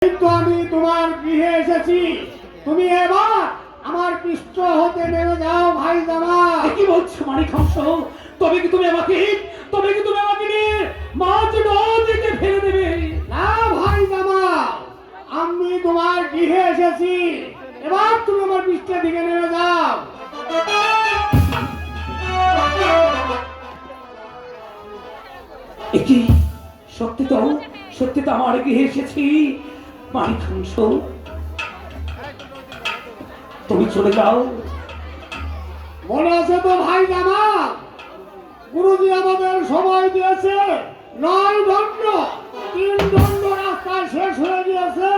কিন্তু আমি তোমার গৃহে এসেছি, তুমি এবার আমার পৃষ্ঠ হতে নেমে যাও ভাই জামাই। কি বলছো মানিক হংস? তবে কি তুমি আমাকে নিয়ে মাঝ নদীতে ফেলে দেবে? না ভাই জামাই, আমি তোমার গৃহে এসেছি, এবার তুমি আমার পৃষ্ঠের দিকে নেমে যাও। কি সত্যি তো আমার গৃহে এসেছি। মানিক হংস, তুমি চলে যাও। মনে আছে তো ভাই জামাই, গুরুজি আমাদের সময় দিয়েছে 9 দণ্ড, 3 দণ্ড রাস্তায় শেষ হয়ে গিয়েছে,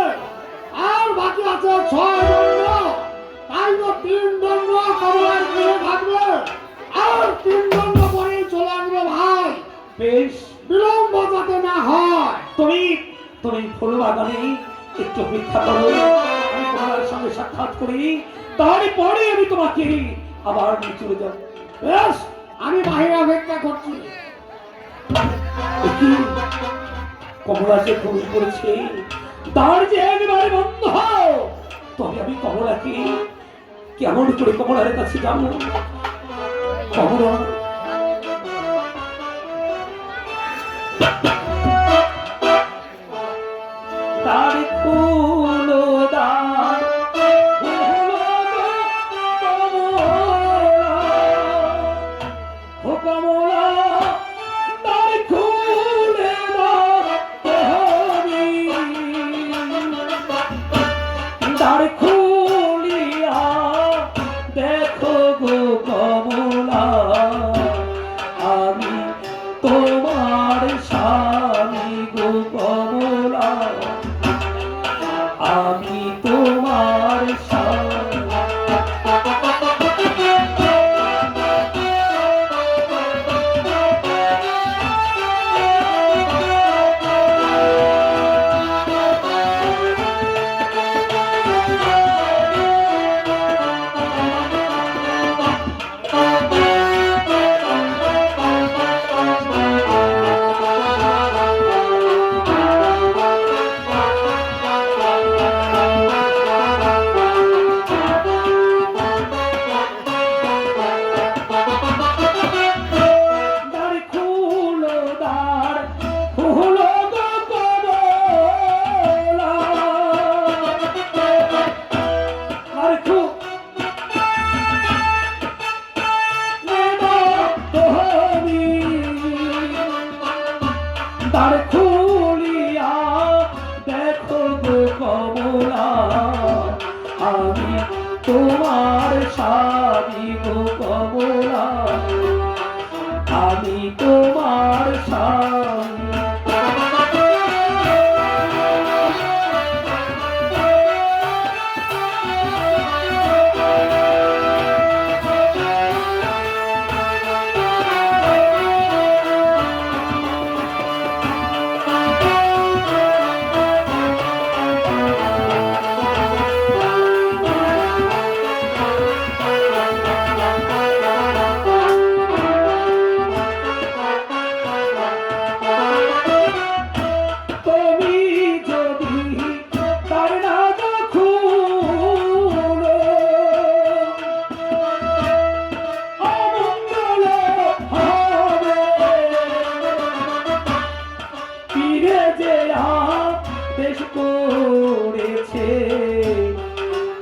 আর বাকি আছে 6 দণ্ড। তাই তো 3 দণ্ড কমলার গৃহে থাকবে, আর 3 দণ্ড পরেই চলে আসবে ভাই। বেশ, বিলম্ব যাতে না হয়। তুমি ফুল বাগানে একটু অপেক্ষা করো, আমি তোমার সঙ্গে সাক্ষাৎ করি, তারপরে আমি তোমাকে আবার নিয়ে চলে যাব। বেশ, আমি বাহিরে অপেক্ষা করছি। কি কমলা যে ভুল করেছে, তার যে একেবারে বন্ধ। তবে আমি কমলাকে কেমন করে কমলার কাছে যাবো? কমলা, তার ফুলো দান কমলা, তার খুলে তার খুলিয়া দেখো গো কমলা, আমি তোমার স্বামী গো কমলা, আমি তোমার স্বামী। দ্বার খুলিয়া দেখো গো কমলা, আমি তোমার স্বামী গো কমলা, আমি তোমার স্বামী।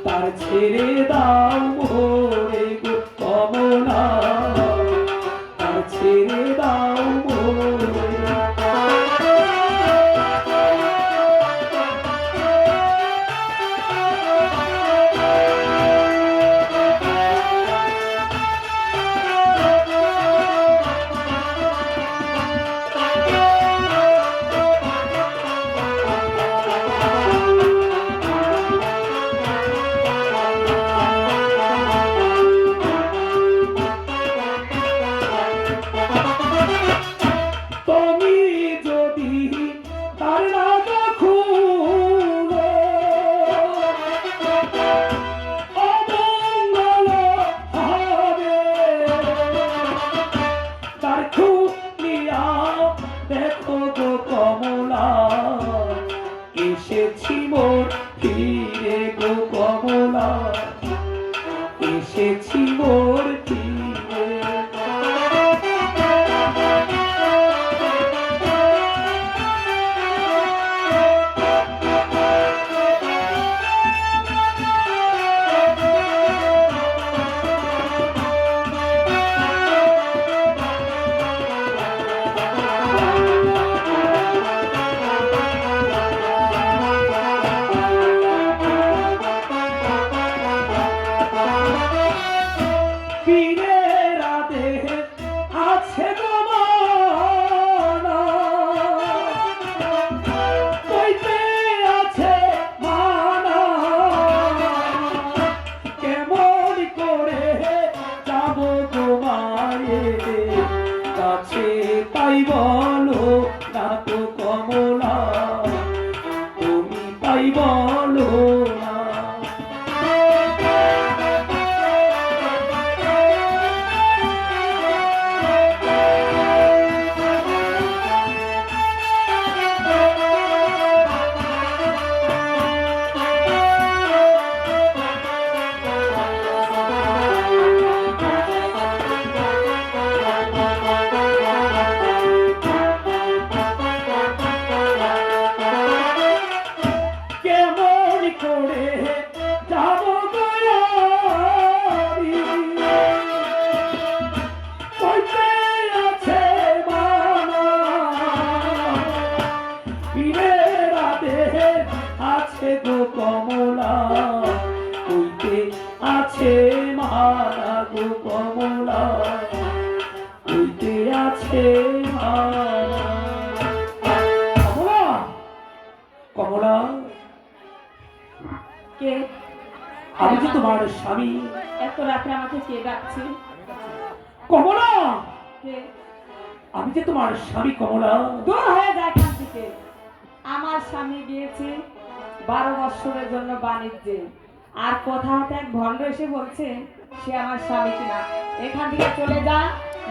তার ছেড়ে দাও মোরে গো কমলা, তার ছেড়ে দাও মোরে। মোর ফিরে গো কমলা, এসেছি মোর ফিরে। তাই বলো না তো কমলা, তুমি তাই বলো না। আছে গো কমলা, কইতে আছে মানা গো কমলা, কইতে আছে মানা। কমলা, কমলা, কে? আমি যে তোমার স্বামী। এত রাতে আমাকে কে ডাকছে? কমলা, কে? আমি যে তোমার স্বামী কমলা। দূর হয়ে যায় এখান থেকে। আমার স্বামী গিয়েছে 12 বছরের জন্য বাণিজ্যে, আর কোথা হতে এক ভণ্ড এসে বলছে সে আমার স্বামী কিনা। এখান থেকে চলে যা,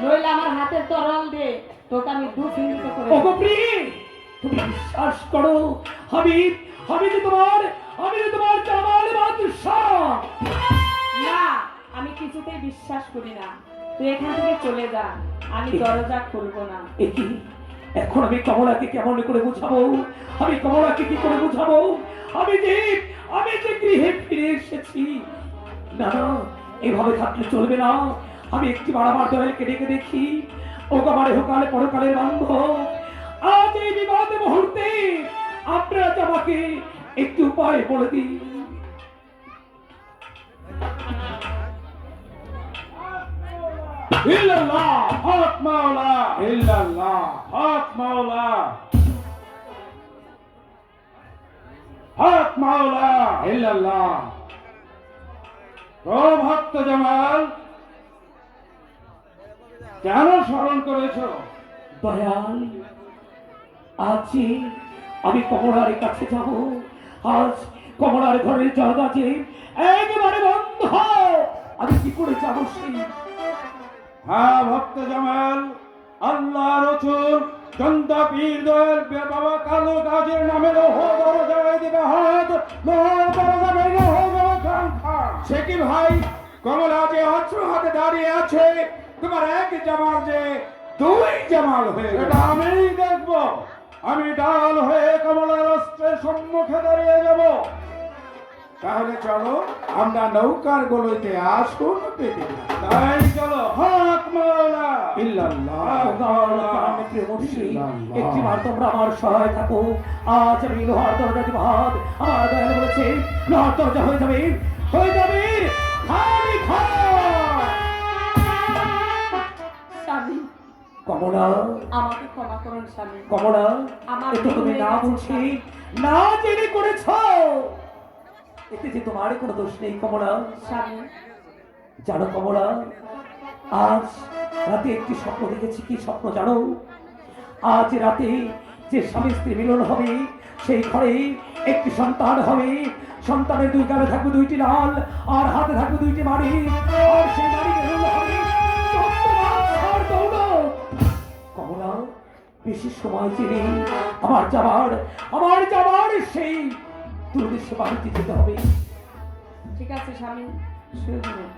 নইলে আমার হাতের তরল দে তোকে আমি 2 ফিনিট করে দেব। ওগো প্রিয়, তুমি বিশ্বাস করো, আমি যে তোমার জামাল বাদশাহ। না, আমি কিছুতেই বিশ্বাস করি না। তুই এখান থেকে চলে যা, আমি দরজা খুলবো না। একি এখন আমি কমলাকে কেমন করে বুঝাবো? আমি কমলাকে কি করে বুঝাবো? আমি যে গৃহে ফিরে এসেছি। না না, এইভাবে থাকলে চলবে না। আমি একটি বাড়াবার দয়ালকে ডেকে দেখি। ও আমার হোকালে পরকালের বান্ধব, আজ এই বিবাদ মুহূর্তে আপনারা যে আমাকে একটু উপায় বলে দিন। ইল্লাল্লাহ, হক মাওলা, ইল্লাল্লাহ, হক মাওলা, হক মাওলা, ইল্লাল্লাহ। ও ভক্ত জামাল, কেন স্মরণ করেছো? দয়াল, আজ আমি কমলার কাছে যাব। আজ কমলার ঘরের জায়গা যে একেবারে বন্ধ, আমি কি করে যাবো সেই? হ্যাঁ ভক্ত জামাল, আল্লাহ রসুল জন্দা পীর দয়াল বাবা কালো গাজের নামে দরজায় দিবে হাত, দরজা ভেঙে হয়ে যাবে খান খান। সে কি ভাই, কমলা যে অস্ত্র হাতে দাঁড়িয়ে আছে, তোমার এক জামাল যে 2 জামাল হয়ে গেল। এটা আমিই দেখবো। আমি ডাল হয়ে কমলার অস্ত্রের সম্মুখে দাঁড়িয়ে যাব। তাহলে চলো আমরা নৌকার গলইতে আসুন পেতে দিই। তাই চলো, হক মাওলা, ইল্লাল্লাহ। একটিবার তোমরা আমার সহায় থাকো। আজ আমি লোহার দরজাটি ভাত, আমার দয়াল বলেছে লোহার দরজা হয়ে যাবে, হয়ে যাবে খালি খান। স্বামী, কমলা, আমাকে ক্ষমা করুন স্বামী। কমলা, আমার এতে তুমি ভুল না হয়ে গেছে বুঝে না জেনে করেছ, এতে যে তোমার কোনো দোষ নেই কমলা। স্বামী, জানো কমলা, আজ রাতে একটি স্বপ্ন দেখেছি। কি স্বপ্ন জানো? আজ রাতে যে স্বামী স্ত্রী মিলন হবে, সেই ঘরে একটি সন্তান হবে। সন্তানের 2 গালে থাকবে 2টি লাল, আর হাতে থাকবে 2টি মাড়ি, আর সেই মাড়িকে হবে চন্দ্রমার দৌলত। কমলা, বেশি সময় চিনি আমার যাবার সেই তোর উদ্দেশ্যে বাড়িতে যেতে হবে। ঠিক আছে স্বামী, শুয়ে পড়ুন।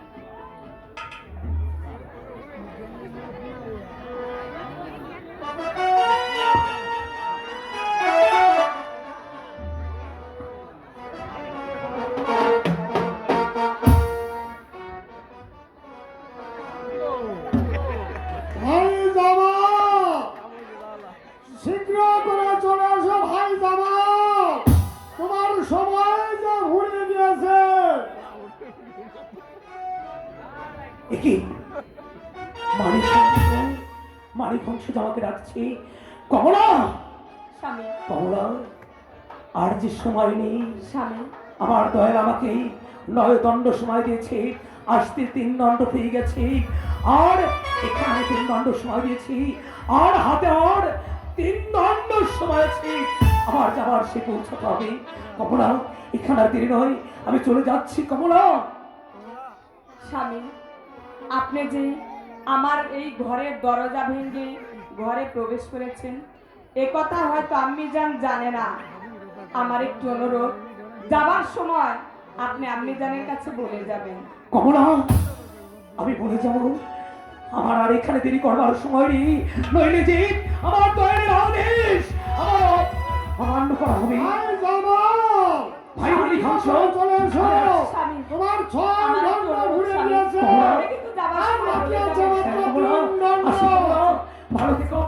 ভাই জামা, শীঘ্র করে চলে আসো ভাই জামা, তোমার সময় যে ঘুরিয়ে দিয়েছে। একে মানিক বংশ জামাকে রাখছি। কমলা, স্বামী, কমলা, আর যে সময় নেই। স্বামী, আমার দয়াল আমাকে 9 দণ্ড সময় দিয়েছে, আসতে 3 দণ্ড পেয়ে গেছে, আর এখানে 3 দণ্ড সময় দিয়েছি, আর হাতে আর 3 দণ্ড সময় আছে। আমার যাবার সে পৌঁছাতে হবে। কমলা, এখানে আর দেরি নয়, আমি চলে যাচ্ছি। কমলা, স্বামী, আপনি যে আমার এই ঘরের দরজা ভেঙে ঘরে প্রবেশ করেছেন, এ কথা হয়তো আম্মি জানে না। আমার একটু অনুরোধ, যাবার সময় আপনি আম্মি জানের কাছে বলে যাবেন। কমলা, আমি বলে যাব, আমার আর এখানে দেরি করবার সময় নেই, নইলে যে আমার দয়ালের আদেশ আমার অমান্য করা হবে। ভাই জামা, ভাই মানিক বংশ, চলে এসো, স্বামী, তোমার 6 আমার দণ্ড একটু অনুরোধ ঘুরিয়ে স্বামী, দিয়েছে। আপনি কিন্তু যাবার আর সময় বাকি বলে আছে যাবেন। মাত্র কমলা, 3 দণ্ড। আসি কমলা, ভালো থেকো।